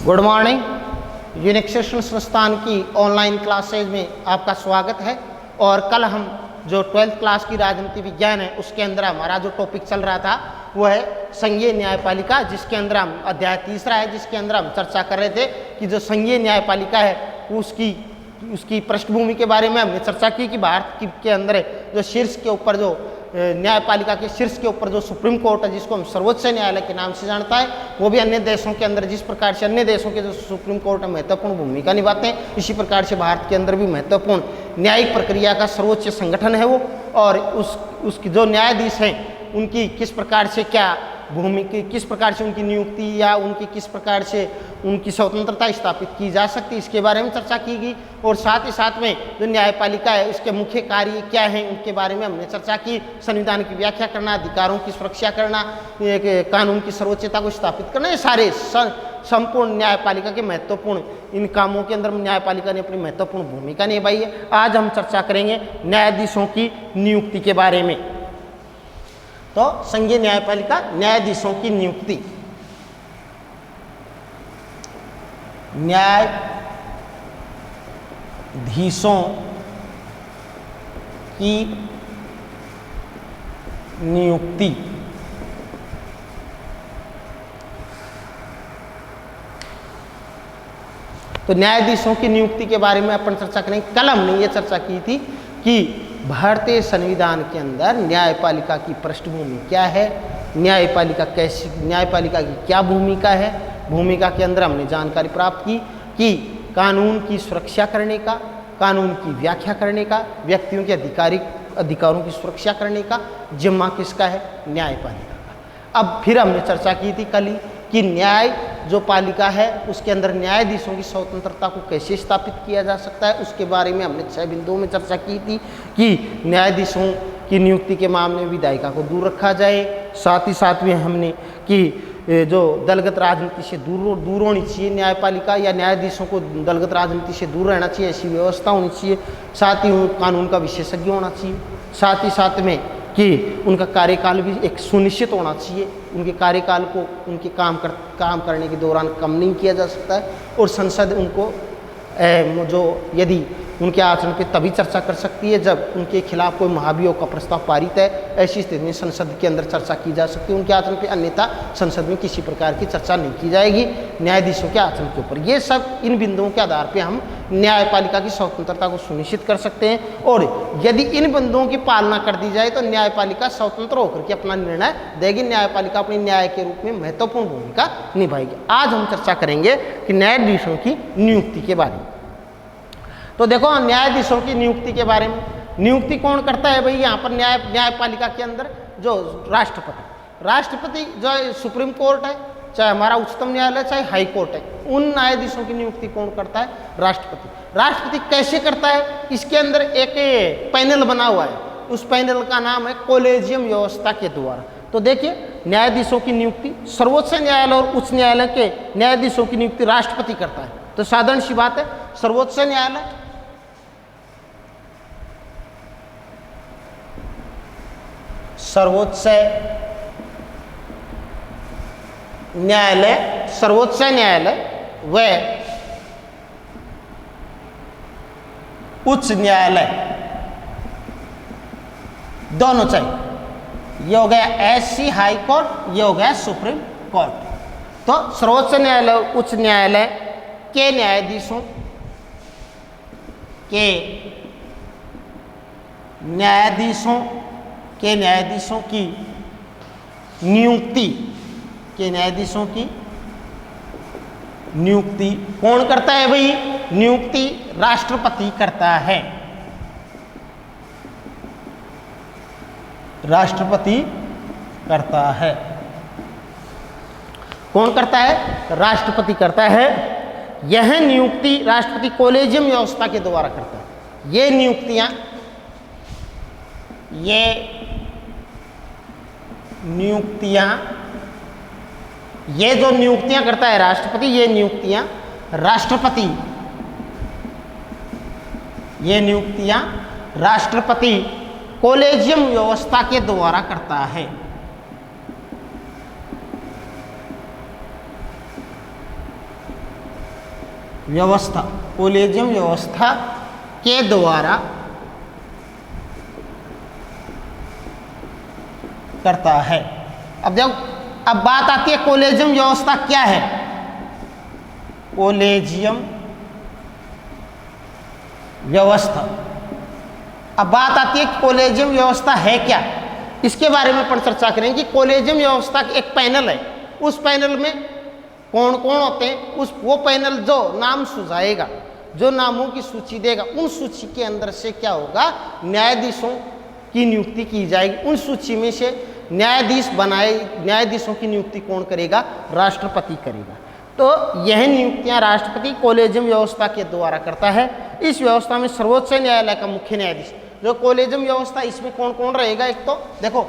Good morning. Unique session संस्थान की online classes में आपका स्वागत है। और कल हम जो 12th क्लास की राजनीति विज्ञान है उसके अंदर हमारा जो टॉपिक चल रहा था वो है संघीय न्यायपालिका, जिसके अंदर हम अध्याय तीसरा है, जिसके अंदर हम चर्चा कर रहे थे कि जो संघीय न्यायपालिका है उसकी पृष्ठभूमि के बारे में हमने चर्चा की कि भारत के अंदर जो शीर्ष के ऊपर जो न्यायपालिका के शीर्ष के ऊपर जो सुप्रीम कोर्ट है, जिसको हम सर्वोच्च न्यायालय के नाम से जानता है, वो भी अन्य देशों के अंदर जिस प्रकार से अन्य देशों के जो सुप्रीम कोर्ट है महत्वपूर्ण भूमिका निभाते हैं, इसी प्रकार से भारत के अंदर भी महत्वपूर्ण न्यायिक प्रक्रिया का सर्वोच्च संगठन है वो। और उसकी जो न्यायाधीश हैं उनकी किस प्रकार से क्या भूमिका, किस प्रकार से उनकी नियुक्ति या उनकी किस प्रकार से उनकी स्वतंत्रता स्थापित की जा सकती है, इसके बारे में चर्चा की गई। और साथ ही साथ में जो न्यायपालिका है उसके मुख्य कार्य क्या हैं उनके बारे में हमने चर्चा की। संविधान की व्याख्या करना, अधिकारों की सुरक्षा करना, कानून की सर्वोच्चता को स्थापित करना, ये सारे संपूर्ण न्यायपालिका के महत्वपूर्ण इन कामों के अंदर न्यायपालिका ने अपनी महत्वपूर्ण भूमिका निभाई है। आज हम चर्चा करेंगे न्यायाधीशों की नियुक्ति के बारे में। तो संघीय न्यायपालिका, न्यायाधीशों की नियुक्ति। न्यायाधीशों की नियुक्ति तो न्यायाधीशों की नियुक्ति के बारे में अपन चर्चा करेंगे। कल हमने ये चर्चा की थी कि भारतीय संविधान के अंदर न्यायपालिका की पृष्ठभूमि क्या है, न्यायपालिका की क्या भूमिका है। भूमिका के अंदर हमने जानकारी प्राप्त की कि कानून की सुरक्षा करने का, कानून की व्याख्या करने का, व्यक्तियों के अधिकारों की सुरक्षा करने का जिम्मा किसका है, न्यायपालिका का। अब फिर हमने चर्चा की थी कल ही कि न्याय जो पालिका है उसके अंदर न्यायाधीशों की स्वतंत्रता को कैसे स्थापित किया जा सकता है, उसके बारे में हमने 6 बिंदुओं में चर्चा की थी कि न्यायाधीशों की नियुक्ति के मामले में विधायिका को दूर रखा जाए। साथ ही साथ में हमने कि जो दलगत राजनीति से दूर होनी चाहिए न्यायपालिका, या न्यायाधीशों को दलगत राजनीति से दूर रहना चाहिए, ऐसी व्यवस्था होनी चाहिए। साथ ही कानून का विशेषज्ञ होना चाहिए। साथ ही साथ में कि उनका कार्यकाल भी एक सुनिश्चित होना चाहिए, उनके कार्यकाल को उनके काम करने के दौरान कम नहीं किया जा सकता है। और संसद उनको जो यदि उनके आचरण पे तभी चर्चा कर सकती है जब उनके खिलाफ कोई महाभियोग का प्रस्ताव पारित है, ऐसी स्थिति में संसद के अंदर चर्चा की जा सकती है उनके आचरण पे, अन्यथा संसद में किसी प्रकार की चर्चा नहीं की जाएगी न्यायाधीशों के आचरण के ऊपर। ये सब इन बिंदुओं के आधार पे हम न्यायपालिका की स्वतंत्रता को सुनिश्चित कर सकते हैं। और यदि इन बिंदुओं की पालना कर दी जाए तो न्यायपालिका स्वतंत्र होकर के अपना निर्णय देगी, न्यायपालिका अपनी न्याय के रूप में महत्वपूर्ण भूमिका निभाएगी। आज हम चर्चा करेंगे कि न्यायाधीशों की नियुक्ति के बारे में। तो देखो, न्यायाधीशों की नियुक्ति के बारे में, नियुक्ति कौन करता है भाई यहाँ पर न्यायपालिका के अंदर? जो राष्ट्रपति जो सुप्रीम कोर्ट है, चाहे हमारा उच्चतम न्यायालय, चाहे हाई कोर्ट है, उन न्यायाधीशों की नियुक्ति कौन करता है? राष्ट्रपति। राष्ट्रपति कैसे करता है? इसके अंदर एक पैनल बना हुआ है, उस पैनल का नाम है कॉलेजियम व्यवस्था के द्वारा। तो देखिए, न्यायाधीशों की नियुक्ति सर्वोच्च न्यायालय और उच्च न्यायालय के न्यायाधीशों की नियुक्ति राष्ट्रपति करता है। तो साधारण सी बात है, सर्वोच्च न्यायालय सर्वोच्च न्यायालय व उच्च न्यायालय दोनों चाहिए। ये हो गया एससी हाई कोर्ट, ये हो गया सुप्रीम कोर्ट। तो सर्वोच्च न्यायालय, उच्च न्यायालय के न्यायाधीशों की नियुक्ति कौन करता है भाई? नियुक्ति राष्ट्रपति करता है। राष्ट्रपति करता है। कौन करता है? राष्ट्रपति करता है। यह नियुक्ति राष्ट्रपति कॉलेजियम व्यवस्था के द्वारा करता है। ये नियुक्तियां ये जो नियुक्तियां करता है राष्ट्रपति, ये नियुक्तियां राष्ट्रपति कॉलेजियम व्यवस्था के द्वारा करता है। व्यवस्था, कोलेजियम व्यवस्था के द्वारा करता है। अब देखो, अब बात आती है कोलेजियम व्यवस्था क्या है। कोलेजियम व्यवस्था, अब बात आती है कोलेजियम व्यवस्था है क्या, इसके बारे में अपन चर्चा करेंगे कि कोलेजियम व्यवस्था एक पैनल है, उस पैनल में कौन कौन होते हैं, वो पैनल जो नाम सुझाएगा, जो नामों की सूची देगा, उन सूची के अंदर से क्या होगा, न्यायाधीशों की नियुक्ति की जाएगी। उन सूची में से न्यायाधीशों की नियुक्ति कौन करेगा, राष्ट्रपति करेगा। तो यह नियुक्तियां राष्ट्रपति कोलेजियम व्यवस्था के द्वारा करता है। इस व्यवस्था में सर्वोच्च न्यायालय का मुख्य न्यायाधीश, जो कोलेजियम व्यवस्था, इसमें कौन कौन रहेगा, एक तो देखो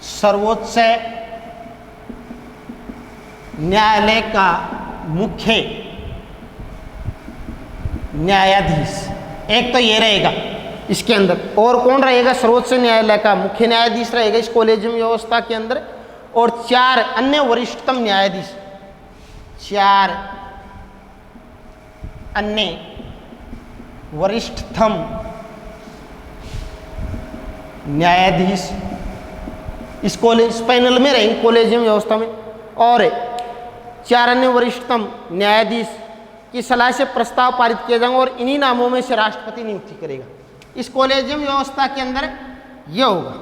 सर्वोच्च न्यायालय का मुख्य न्यायाधीश, एक तो ये रहेगा इसके अंदर। और कौन रहेगा, सर्वोच्च न्यायालय का मुख्य न्यायाधीश रहेगा इस कोलेजियम व्यवस्था के अंदर, और 4 अन्य वरिष्ठतम न्यायाधीश, 4 अन्य वरिष्ठतम न्यायाधीश इस पैनल में रहेंगे, कोलेजियम व्यवस्था में। और 4 अन्य वरिष्ठतम न्यायाधीश की सलाह से प्रस्ताव पारित किए जाएंगे और इन्हीं नामों में से राष्ट्रपति नियुक्ति करेगा। इस कोलेजियम व्यवस्था के अंदर ये होगा,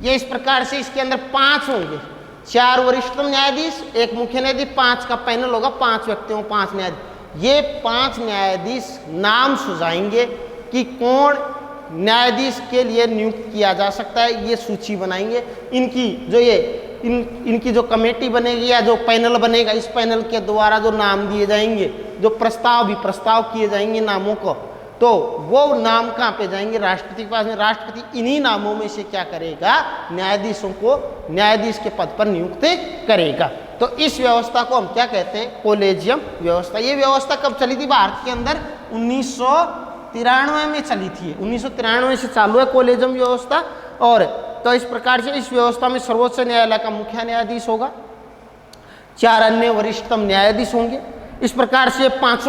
ये इस प्रकार से इसके अंदर 5 होंगे, 4 वरिष्ठतम न्यायाधीश, 1 मुख्य न्यायाधीश, 5 का पैनल होगा, 5 व्यक्तियों, 5 न्यायाधीश। ये 5 न्यायाधीश नाम सुझाएंगे कि कौन न्यायाधीश के लिए नियुक्त किया जा सकता है, ये सूची बनाएंगे। इनकी जो इनकी जो कमेटी बनेगी या जो पैनल बनेगा, इस पैनल के द्वारा जो नाम दिए जाएंगे, जो प्रस्ताव किए जाएंगे नामों को, तो वो नाम कहाँ पे जाएंगे, राष्ट्रपति के पास में। राष्ट्रपति इन्हीं नामों में से क्या करेगा, न्यायाधीशों को न्यायाधीश के पद पर नियुक्त करेगा। तो इस व्यवस्था को हम क्या कहते हैं, कोलेजियम व्यवस्था। ये व्यवस्था कब चली थी भारत के अंदर, 1993 में चली थी। 1993 से चालू है कोलेजियम व्यवस्था। और तो इस प्रकार से इस व्यवस्था में सर्वोच्च न्यायालय का मुख्य न्यायाधीश होगा, 4 अन्य वरिष्ठतम न्यायाधीश होंगे। इस प्रकार से 5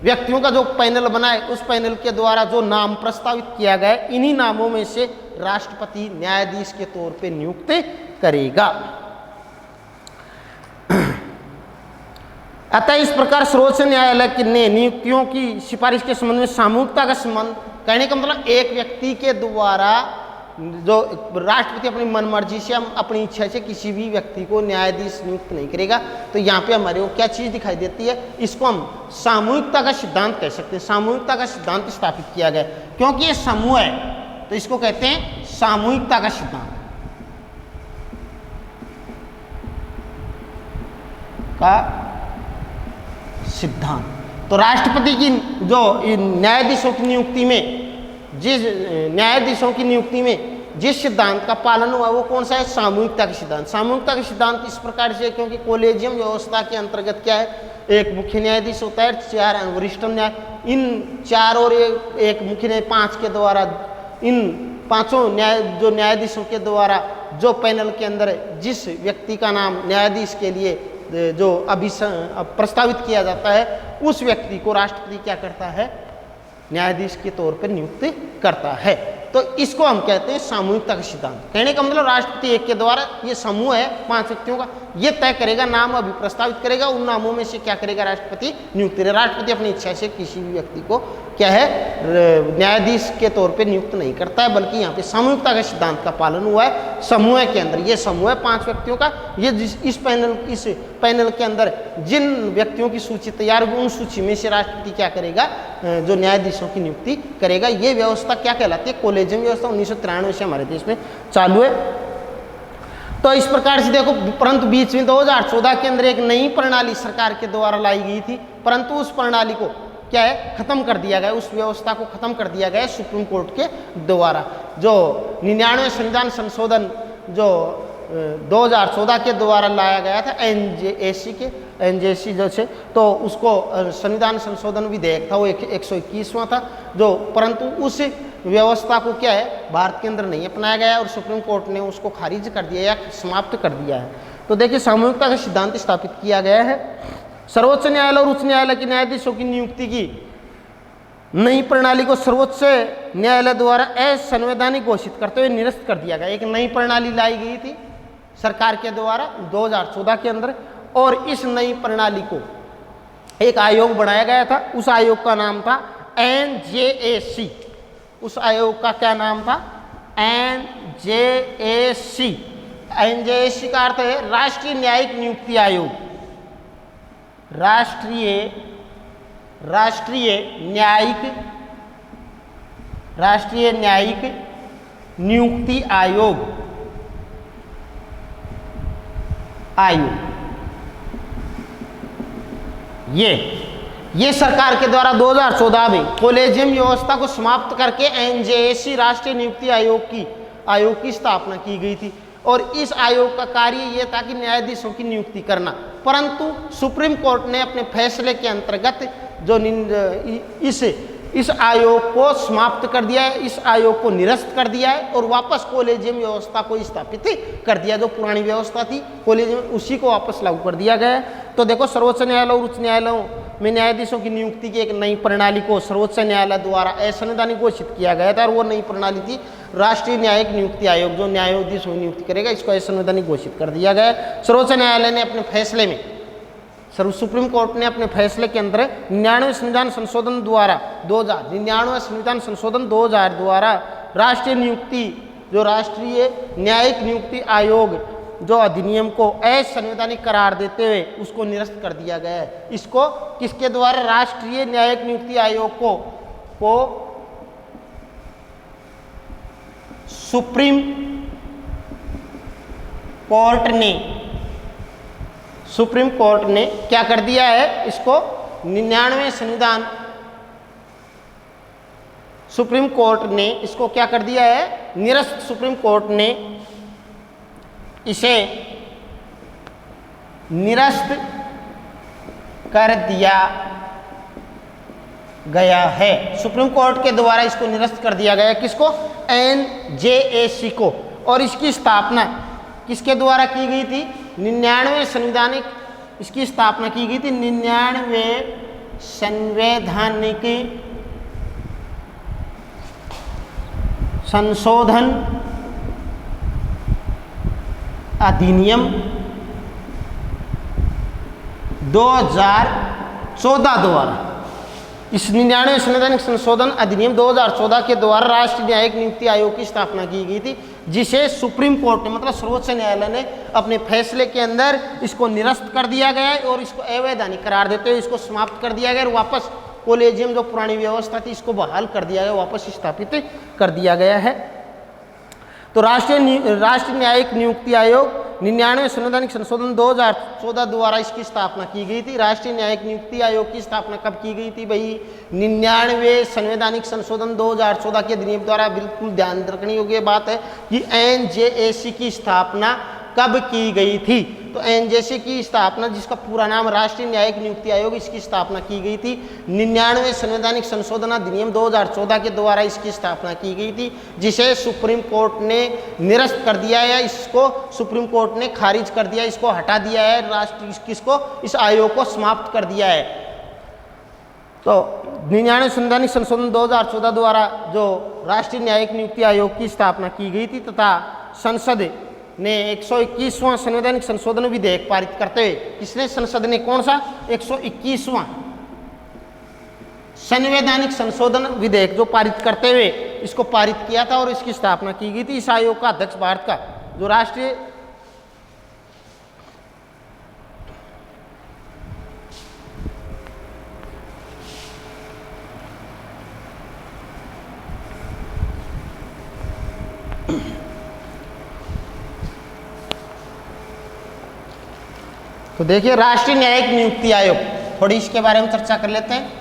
व्यक्तियों का जो पैनल बनाए, उस पैनल के द्वारा जो नाम प्रस्तावित किया गया, इन्हीं नामों में से राष्ट्रपति न्यायाधीश के तौर पे नियुक्त करेगा। अतः इस प्रकार सर्वोच्च न्यायालय ने नियुक्तियों की सिफारिश के संबंध में सामूहिकता का संबंध, कहने का मतलब एक व्यक्ति के द्वारा, जो राष्ट्रपति अपनी मनमर्जी से, हम अपनी इच्छा से किसी भी व्यक्ति को न्यायाधीश नियुक्त नहीं करेगा। तो यहाँ पे हमारे को क्या चीज़ दिखाई देती है, इसको हम सामूहिकता का सिद्धांत कह सकते हैं। सामूहिकता का सिद्धांत स्थापित किया गया क्योंकि ये समूह है, तो इसको कहते हैं सामूहिकता का सिद्धांत तो राष्ट्रपति की जो न्यायाधीशों की नियुक्ति में, जिस न्यायाधीशों की नियुक्ति में जिस सिद्धांत का पालन हुआ, वो कौन सा है, सामूहिकता का सिद्धांत। सामूहिकता का सिद्धांत इस प्रकार से, क्योंकि कोलेजियम व्यवस्था के अंतर्गत क्या है, एक मुख्य न्यायाधीश होता है, 4 वरिष्ठतम न्याय, इन 4 और एक मुख्य न्याय 5 के द्वारा, इन 5 जो न्यायाधीशों के द्वारा जो पैनल के अंदर जिस व्यक्ति का नाम न्यायाधीश के लिए जो प्रस्तावित किया जाता है, उस व्यक्ति को राष्ट्रपति क्या करता है, न्यायाधीश के तौर पर नियुक्त करता है। तो इसको हम कहते हैं सामूहिकता का सिद्धांत। कहने का मतलब राष्ट्रपति एक के द्वारा, ये समूह है 5 व्यक्तियों का, ये तय करेगा, नाम अभी प्रस्तावित करेगा, उन नामों में से क्या करेगा, राष्ट्रपति नियुक्त करेगा। राष्ट्रपति अपनी इच्छा से किसी भी व्यक्ति को क्या है, न्यायाधीश के तौर पे नियुक्त नहीं करता है, बल्कि यहाँ पे सामूहिकता के सिद्धांत का पालन हुआ है। समूह के अंदर, ये समूह है 5 व्यक्तियों का, ये इस पैनल के अंदर जिन व्यक्तियों की सूची तैयार होगी, उन सूची में से राष्ट्रपति क्या करेगा, जो न्यायाधीशों की नियुक्ति करेगा। ये व्यवस्था क्या कहलाती है, कोलेजियम व्यवस्था। 1993 से हमारे देश में चालू है। तो इस प्रकार से देखो, परंतु बीच में 2014 के अंदर एक नई प्रणाली सरकार के द्वारा लाई गई थी, परंतु उस प्रणाली को क्या है, खत्म कर दिया गया, उस व्यवस्था को खत्म कर दिया गया सुप्रीम कोर्ट के द्वारा। जो 99 संविधान संशोधन जो 2014 के द्वारा लाया गया था, एनजेसी जो से, तो उसको संविधान संशोधन विधेयक था, वो 121वां था, जो परंतु उस व्यवस्था को क्या है, भारत के अंदर नहीं अपनाया गया और सुप्रीम कोर्ट ने उसको खारिज कर दिया या समाप्त कर दिया है। तो देखिए सामूहिकता का सिद्धांत स्थापित किया गया है। सर्वोच्च न्यायालय और उच्च न्यायालय के न्यायाधीशों की नियुक्ति की नई प्रणाली को सर्वोच्च न्यायालय द्वारा असंवैधानिक घोषित करते हुए निरस्त कर दिया गया। एक नई प्रणाली लाई गई थी सरकार के द्वारा 2014 के अंदर, और इस नई प्रणाली को एक आयोग बनाया गया था। उस आयोग का नाम था NJAC। उस आयोग का क्या नाम था? NJAC। NJAC का अर्थ है राष्ट्रीय न्यायिक नियुक्ति आयोग। राष्ट्रीय न्यायिक नियुक्ति आयोग। ये सरकार के द्वारा 2014 में कॉलेजियम व्यवस्था को समाप्त करके NJAC राष्ट्रीय नियुक्ति आयोग की स्थापना की गई थी। और इस आयोग का कार्य यह था कि न्यायाधीशों की नियुक्ति करना, परंतु सुप्रीम कोर्ट ने अपने फैसले के अंतर्गत जो इस आयोग को समाप्त कर दिया है, इस आयोग को निरस्त कर दिया है और वापस कॉलेजियम व्यवस्था को स्थापित कर दिया। जो पुरानी व्यवस्था थी कॉलेजियम, उसी को वापस लागू कर दिया गया है। तो देखो सर्वोच्च न्यायालय और उच्च न्यायालयों में न्यायाधीशों की नियुक्ति की एक नई प्रणाली को सर्वोच्च न्यायालय द्वारा असंवैधानिक घोषित किया गया था, और वो नई प्रणाली थी राष्ट्रीय न्यायिक नियुक्ति आयोग। जो न्यायाधीशों की नियुक्ति करेगा इसको असंवैधानिक घोषित कर दिया गया है। सर्वोच्च न्यायालय ने अपने फैसले में, सुप्रीम कोर्ट ने अपने फैसले के अंदर 99वें संविधान संशोधन द्वारा 99वें संविधान संशोधन 2000 द्वारा राष्ट्रीय न्यायिक नियुक्ति आयोग जो अधिनियम को असंवैधानिक करार देते हुए उसको निरस्त कर दिया गया है। इसको किसके द्वारा? राष्ट्रीय न्यायिक नियुक्ति आयोग को सुप्रीम कोर्ट ने क्या कर दिया है? इसको 99वें संविधान सुप्रीम कोर्ट ने इसको क्या कर दिया है? निरस्त। सुप्रीम कोर्ट ने इसे निरस्त कर दिया गया है। सुप्रीम कोर्ट के द्वारा इसको निरस्त कर दिया गया है। किसको? NJAC को। और इसकी स्थापना किसके द्वारा की गई थी? 99वें संवैधानिक, इसकी स्थापना की गई थी 99वें संवैधानिक संशोधन अधिनियम 2014 द्वारा। इस 99वें संवैधानिक संशोधन अधिनियम 2014 के द्वारा राष्ट्रीय न्यायिक नियुक्ति आयोग की स्थापना की गई थी, जिसे सुप्रीम कोर्ट ने, मतलब सर्वोच्च न्यायालय ने अपने फैसले के अंदर इसको निरस्त कर दिया गया है और इसको अवैधानिक करार देते हुए इसको समाप्त कर दिया गया और वापस कॉलेजियम जो पुरानी व्यवस्था थी इसको बहाल कर दिया गया, वापस स्थापित कर दिया गया है। तो राष्ट्रीय न्यायिक नियुक्ति आयोग 99वें संवैधानिक संशोधन 2014 द्वारा इसकी स्थापना की गई थी। राष्ट्रीय न्यायिक नियुक्ति आयोग की स्थापना कब की गई थी भाई? 99वें संवैधानिक संशोधन 2014 के अधिनियम द्वारा। बिल्कुल ध्यान रखने योग्य बात है कि NJAC की स्थापना कब की गई थी। तो NJAC की स्थापना, जिसका पूरा नाम राष्ट्रीय न्यायिक नियुक्ति आयोग, इसकी स्थापना की गई थी 99वें संवैधानिक संशोधन अधिनियम 2014 के द्वारा इसकी स्थापना की गई थी, जिसे सुप्रीम कोर्ट ने निरस्त कर दिया है। इसको सुप्रीम कोर्ट ने खारिज कर दिया, इसको हटा दिया है, इस आयोग को समाप्त कर दिया है। तो 99वें संवैधानिक संशोधन 2014 द्वारा जो राष्ट्रीय न्यायिक नियुक्ति आयोग की स्थापना की गई थी तथा संसद ने 121वां संवैधानिक संशोधन विधेयक पारित करते हुए, किसने? संसद ने। कौन सा? 121वां संवैधानिक संशोधन विधेयक जो पारित करते हुए इसको पारित किया था और इसकी स्थापना की गई थी। इस आयोग का अध्यक्ष भारत का जो राष्ट्रीय तो देखिए राष्ट्रीय न्यायिक नियुक्ति आयोग, थोड़ी इसके बारे में चर्चा कर लेते हैं।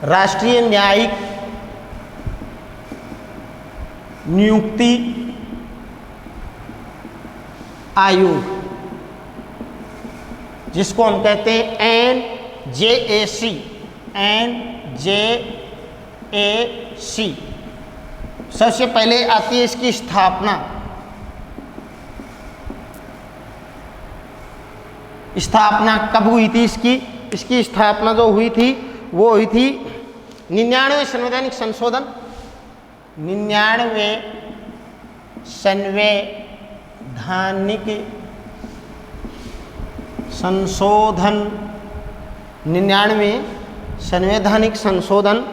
राष्ट्रीय न्यायिक नियुक्ति आयोग, जिसको हम कहते हैं NJAC। सबसे पहले आती है इसकी स्थापना। स्थापना कब हुई थी इसकी? इसकी स्थापना जो हुई थी वो हुई थी 99वें संवैधानिक संशोधन, 99वें संवैधानिक संशोधन, 99वें संवैधानिक संशोधन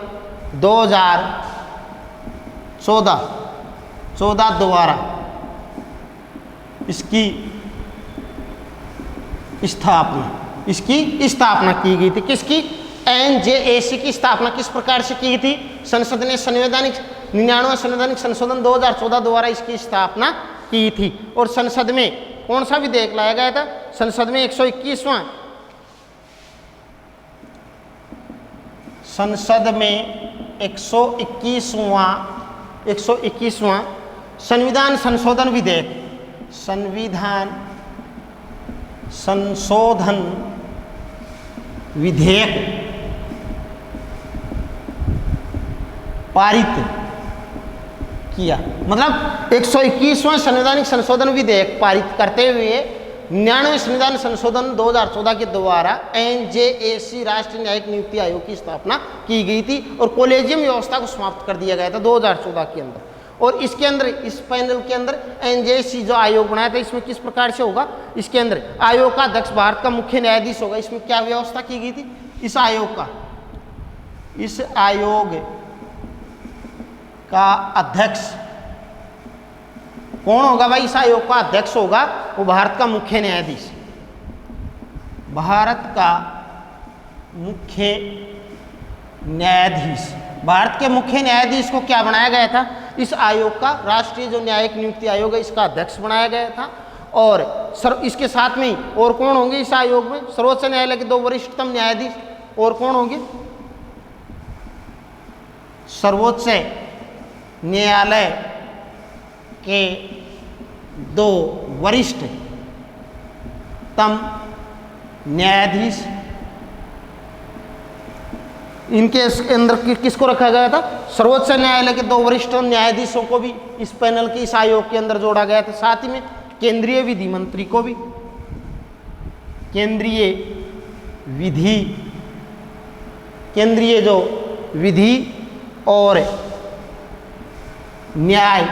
2014 द्वारा इसकी स्थापना की गई थी। किसकी? एनजेएसी की स्थापना किस प्रकार से की थी? संसद ने 99वां संवैधानिक संशोधन 2014 द्वारा इसकी स्थापना की थी। और संसद में कौन सा विधेयक लाया गया था? संसद में 121वां संविधान संशोधन विधेयक, संविधान संशोधन विधेयक पारित किया। मतलब 121वां संवैधानिक संशोधन विधेयक पारित करते हुए 99वें संविधान संशोधन 2014 के द्वारा एनजेएसी राष्ट्रीय न्यायिक नियुक्ति आयोग की स्थापना की गई थी और कॉलेजियम व्यवस्था को समाप्त कर दिया गया था 2014 के अंदर। और इसके अंदर, इस पैनल के अंदर एनजेएसी जो आयोग बनाया था, इसमें किस प्रकार से होगा? इसके अंदर आयोग का अध्यक्ष भारत का मुख्य न्यायाधीश होगा। इसमें क्या व्यवस्था की गई थी? इस आयोग का अध्यक्ष कौन होगा भाई? इस आयोग का अध्यक्ष होगा वो भारत का मुख्य न्यायाधीश। भारत का मुख्य न्यायाधीश, भारत के मुख्य न्यायाधीश को क्या बनाया गया था? इस आयोग का, राष्ट्रीय जो न्यायिक नियुक्ति आयोग है, इसका अध्यक्ष बनाया गया था। और इसके साथ में ही और कौन होंगे इस आयोग में? सर्वोच्च न्यायालय के 2 वरिष्ठतम न्यायाधीश। और कौन होंगे? सर्वोच्च न्यायालय के 2 वरिष्ठतम न्यायाधीश। इनके अंदर किसको रखा गया था? सर्वोच्च न्यायालय के 2 वरिष्ठ न्यायाधीशों को भी इस पैनल के, इस आयोग के अंदर जोड़ा गया था। साथ ही में केंद्रीय विधि मंत्री को भी, केंद्रीय जो विधि और न्याय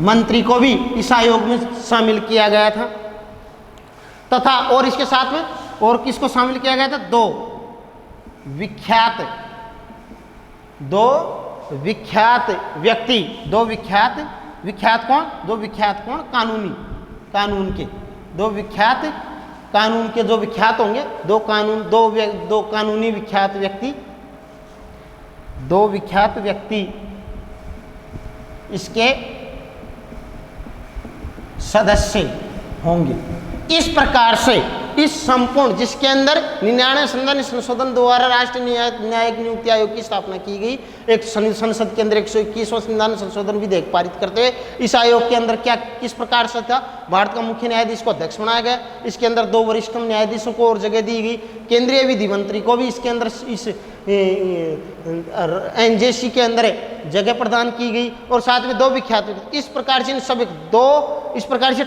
मंत्री को भी इस आयोग में शामिल किया गया था। तथा और इसके साथ में और किसको शामिल किया गया था? 2 विख्यात व्यक्ति, 2 विख्यात कौन? कानून के 2 विख्यात, कानून के जो विख्यात होंगे, 2 कानूनी विख्यात व्यक्ति, 2 विख्यात व्यक्ति इसके सदस्य होंगे। इस प्रकार से इस संपूर्ण, जिसके अंदर 99वें संविधान संशोधन द्वारा राष्ट्रीय न्यायिक नियुक्ति आयोग की स्थापना की गई, एक संसद के अंदर 121वां संविधान संशोधन विधेयक पारित करते हुए इस आयोग के अंदर क्या, किस प्रकार से था? भारत का मुख्य न्यायाधीश को अध्यक्ष बनाया गया। इसके अंदर 2 वरिष्ठ न्यायाधीशों को और जगह दी गई। केंद्रीय विधि मंत्री को भी इसके अंदर, इस एनजेसी के अंदर जगह प्रदान की गई। और साथ में 2 विख्यात। इस प्रकार से सब 2, इस प्रकार से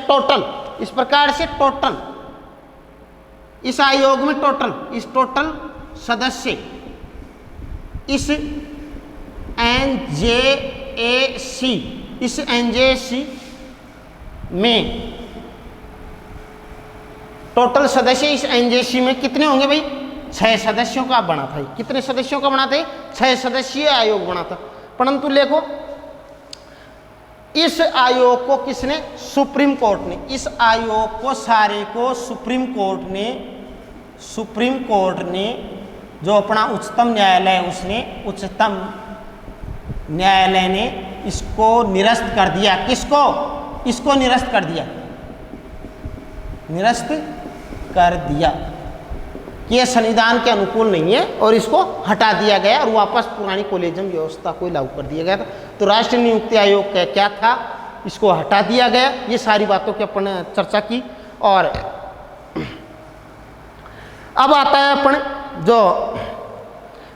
टोटल इस आयोग में टोटल सदस्य इस एनजेएसी में टोटल सदस्य इस एनजेएसी में कितने होंगे भाई? 6 सदस्यों का बना था। कितने सदस्यों का बना था? 6 सदस्यीय आयोग बना था। परंतु देखो, इस आयोग को किसने? सुप्रीम कोर्ट ने। इस आयोग को सारे को सुप्रीम कोर्ट ने जो अपना उच्चतम न्यायालय है, उसने, उच्चतम न्यायालय ने इसको निरस्त कर दिया। किसको? इसको निरस्त कर दिया कि यह संविधान के अनुकूल नहीं है और इसको हटा दिया गया और वापस पुरानी कॉलेजियम व्यवस्था को लागू कर दिया गया था। तो राष्ट्रीय नियुक्ति आयोग का क्या था? इसको हटा दिया गया। ये सारी बातों की अपन चर्चा की। और अब आता है अपन जो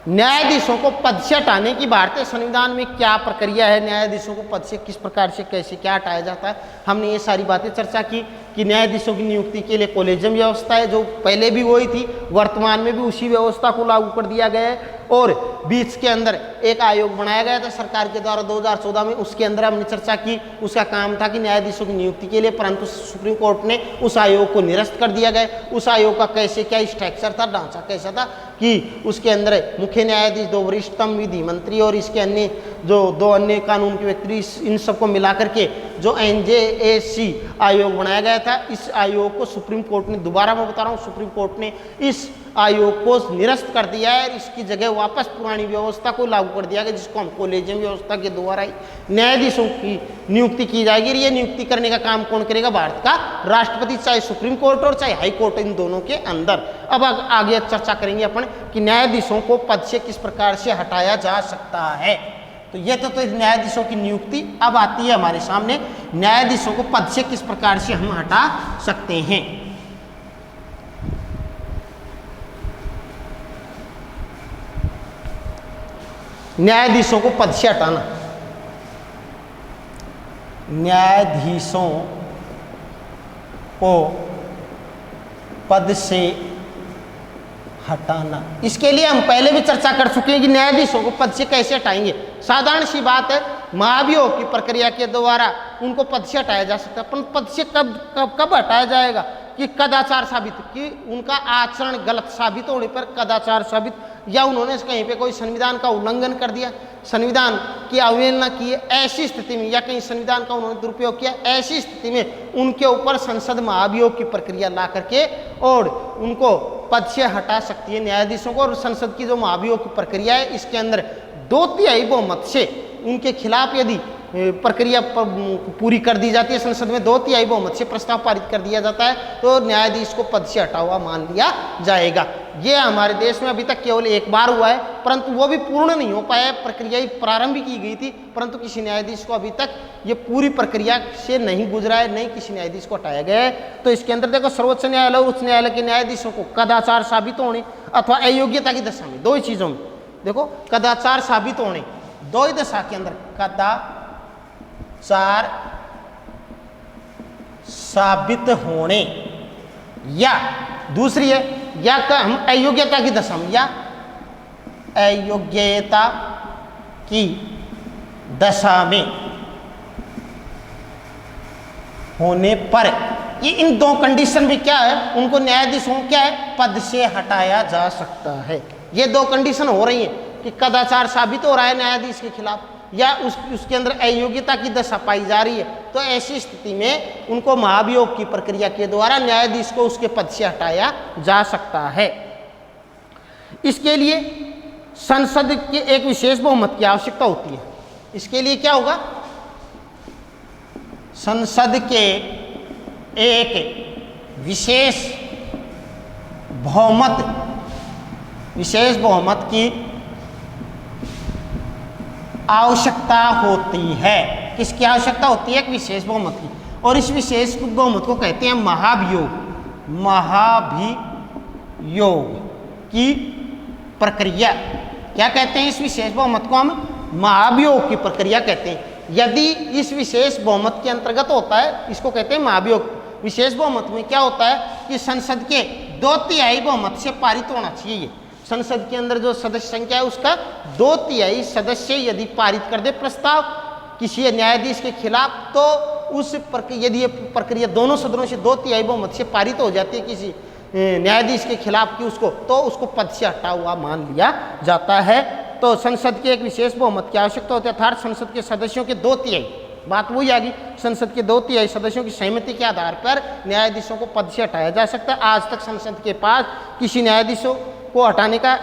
न्यायाधीशों को पद से हटाने की भारतीय संविधान में क्या प्रक्रिया है, न्यायाधीशों को पद से किस प्रकार से कैसे क्या हटाया जाता है, हमने ये सारी बातें चर्चा की। कि न्यायाधीशों की नियुक्ति के लिए कॉलेजियम व्यवस्था है, जो पहले भी वही थी, वर्तमान में भी उसी व्यवस्था को लागू कर दिया गया है। और बीच के अंदर एक आयोग बनाया गया था सरकार के द्वारा 2014 में, उसके अंदर हमने चर्चा की। उसका काम था कि न्यायाधीशों की नियुक्ति के लिए, परंतु सुप्रीम कोर्ट ने उस आयोग को निरस्त कर दिया गया। उस आयोग का कैसे क्या स्ट्रक्चर था, ढांचा कैसा था कि उसके अंदर मुख्य न्यायाधीश, 2 वरिष्ठतम विधि मंत्री और इसके अन्य जो 2 अन्य कानून के व्यक्ति, इन सबको मिला करके जो NJAC आयोग बनाया गया था, इस आयोग को सुप्रीम कोर्ट ने, दोबारा मैं बता रहा हूँ, सुप्रीम कोर्ट ने इस आयोग को निरस्त कर दिया है। इसकी जगह वापस पुरानी व्यवस्था को लागू कर दिया गया, जिसको हम कॉलेजियम व्यवस्था के द्वारा ही न्यायाधीशों की नियुक्ति की जाएगी। ये नियुक्ति करने का काम कौन करेगा? भारत का राष्ट्रपति, चाहे सुप्रीम कोर्ट और चाहे हाई कोर्ट, इन दोनों के अंदर। अब आगे चर्चा करेंगे अपन कि न्यायाधीशों को पद से किस प्रकार से हटाया जा सकता है। तो ये तो न्यायाधीशों की नियुक्ति। अब आती है हमारे सामने न्यायाधीशों को पद से किस प्रकार से हम हटा सकते हैं। न्यायाधीशों को पद से हटाना, न्यायाधीशों को पद से हटाना, इसके लिए हम पहले भी चर्चा कर चुके हैं कि न्यायाधीशों को पद से कैसे हटाएंगे। साधारण सी बात है, महाभियोग की प्रक्रिया के द्वारा उनको पद से हटाया जा सकता है। पर पद से कब हटाया जाएगा? कि कदाचार साबित, कि उनका आचरण गलत साबित होने पर, कदाचार साबित, या उन्होंने कहीं पे कोई संविधान का उल्लंघन कर दिया, संविधान की अवहेलना की है, ऐसी स्थिति में, या कहीं संविधान का उन्होंने दुरुपयोग किया, ऐसी स्थिति में उनके ऊपर संसद महाभियोग की प्रक्रिया ला करके और उनको पद से हटा सकती है न्यायाधीशों को। और संसद की जो महाभियोग की प्रक्रिया है, इसके अंदर 2/3 बहुमत से उनके खिलाफ यदि प्रक्रिया पूरी कर दी जाती है, संसद में 2/3 बहुमत से प्रस्ताव पारित कर दिया जाता है, तो न्यायाधीश को पद से हटा हुआ मान लिया जाएगा। ये हमारे देश में अभी तक केवल एक बार हुआ है, परंतु वो भी पूर्ण नहीं हो पाया। प्रक्रिया प्रारंभ की गई थी, परंतु किसी न्यायाधीश को अभी तक ये पूरी प्रक्रिया से नहीं गुजरा है, नहीं किसी न्यायाधीश को हटाया गया है। तो इसके अंदर देखो, सर्वोच्च न्यायालय और उच्च न्यायालय के न्यायाधीशों को कदाचार साबित होने अथवा अयोग्यता की दशा में, 2 ही चीज़ों में, देखो कदाचार साबित होने, 2 ही दशा के अंदर, कदाचार साबित होने, या दूसरी है, या हम अयोग्यता की दशा में, या अयोग्यता की दशा में होने पर, ये इन 2 कंडीशन में क्या है, उनको न्यायाधीशों क्या है, पद से हटाया जा सकता है। ये 2 कंडीशन हो रही है कि कदाचार साबित हो रहा है न्यायाधीश के खिलाफ, या उसके अंदर अयोग्यता की दशा पाई जा रही है। तो ऐसी स्थिति में उनको महाभियोग की प्रक्रिया के द्वारा न्यायाधीश को उसके पद से हटाया जा सकता है। इसके लिए संसद के एक विशेष बहुमत की आवश्यकता होती है। इसके लिए क्या होगा? संसद के एक विशेष बहुमत की आवश्यकता होती है। किसकी आवश्यकता होती है? एक विशेष बहुमत की। और इस विशेष बहुमत को कहते हैं महाभियोग। महाभियोग की प्रक्रिया क्या कहते हैं? इस विशेष बहुमत को हम महाभियोग की प्रक्रिया कहते हैं। यदि इस विशेष बहुमत के अंतर्गत होता है, इसको कहते हैं महाभियोग। विशेष बहुमत में क्या होता है कि संसद के 2/3 बहुमत से पारित होना चाहिए। संसद के अंदर जो सदस्य संख्या है, उसका 2/3 सदस्य यदि पारित कर दे प्रस्ताव किसी न्यायाधीश के खिलाफ, तो उस यदि ये प्रक्रिया दोनों सदनों से 2/3 बहुमत से पारित हो जाती है किसी न्यायाधीश के खिलाफ की, तो उसको पद से हटा हुआ मान लिया जाता है। तो संसद के एक विशेष बहुमत की आवश्यकता होती है, अर्थात संसद के सदस्यों के 2/3, बात वही आ गई, संसद के 2/3 सदस्यों की सहमति के आधार पर न्यायाधीशों को पद से हटाया जा सकता है। आज तक संसद के पास किसी न्यायाधीशों को हटाने का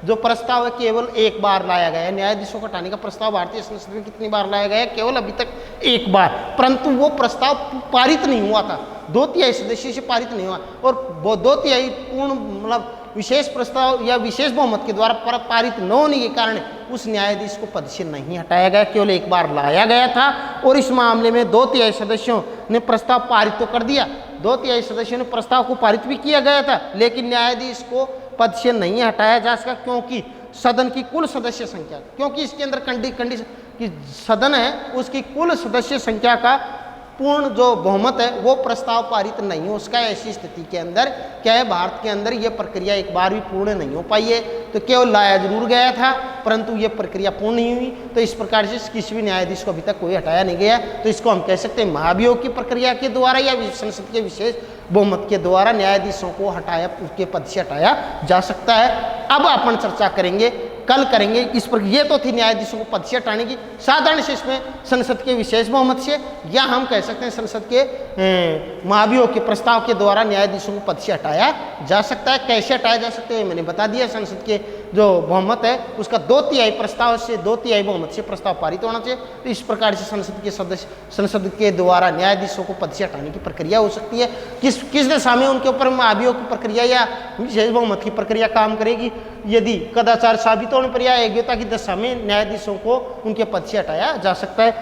जो प्रस्ताव है केवल एक बार लाया गया है। न्यायाधीशों को हटाने का प्रस्ताव भारतीय संसद में कितनी बार लाया गया है? केवल अभी तक एक बार, परंतु वो प्रस्ताव पारित नहीं हुआ था, 2/3 सदस्यों से पारित नहीं हुआ। और वो 2/3 पूर्ण मतलब विशेष प्रस्ताव या विशेष बहुमत के द्वारा पारित न होने के कारण उस न्यायाधीश को पद से नहीं हटाया गया, केवल एक बार लाया गया था। और इस मामले में 2/3 सदस्यों ने प्रस्ताव पारित तो कर दिया, 2/3 सदस्यों ने प्रस्ताव को पारित भी किया गया था, लेकिन न्यायाधीश को पद से नहीं हटाया जा सका, क्योंकि सदन की कुल सदस्य संख्या, क्योंकि इसके अंदर कंडीशन कि सदन है उसकी कुल सदस्य संख्या का पूर्ण जो बहुमत है वो प्रस्ताव पारित नहीं हो उसका, ऐसी स्थिति के अंदर क्या है, भारत के अंदर ये प्रक्रिया एक बार भी पूर्ण नहीं हो पाई है। तो केवल लाया जरूर गया था परंतु ये प्रक्रिया पूर्ण नहीं हुई। तो इस प्रकार से किसी भी न्यायाधीश को अभी तक कोई हटाया नहीं गया। तो इसको हम कह सकते हैं महाभियोग की प्रक्रिया के द्वारा या संसद के विशेष बहुमत के द्वारा न्यायाधीशों को हटाया, उसके पद से हटाया जा सकता है। अब अपन चर्चा करेंगे, कल करेंगे इस पर। ये तो थी न्यायाधीशों को पद से हटाने की, साधारण से इसमें संसद के विशेष बहुमत से या हम कह सकते हैं संसद के महाभियोग के प्रस्ताव के द्वारा न्यायाधीशों को पद से हटाया जा सकता है। कैसे हटाया जा सकता है मैंने बता दिया। संसद के जो बहुमत है उसका 2/3 प्रस्ताव से 2/3 बहुमत से प्रस्ताव पारित होना चाहिए। तो इस प्रकार से संसद के सदस्य, संसद के द्वारा न्यायाधीशों को पद से हटाने की प्रक्रिया हो सकती है। किस दिशा में उनके ऊपर महाभियोग की प्रक्रिया या विशेष बहुमत की प्रक्रिया काम करेगी? यदि कदाचार साबित होने पर या अयोग्यता की दशा में न्यायाधीशों को उनके पद से हटाया जा सकता है।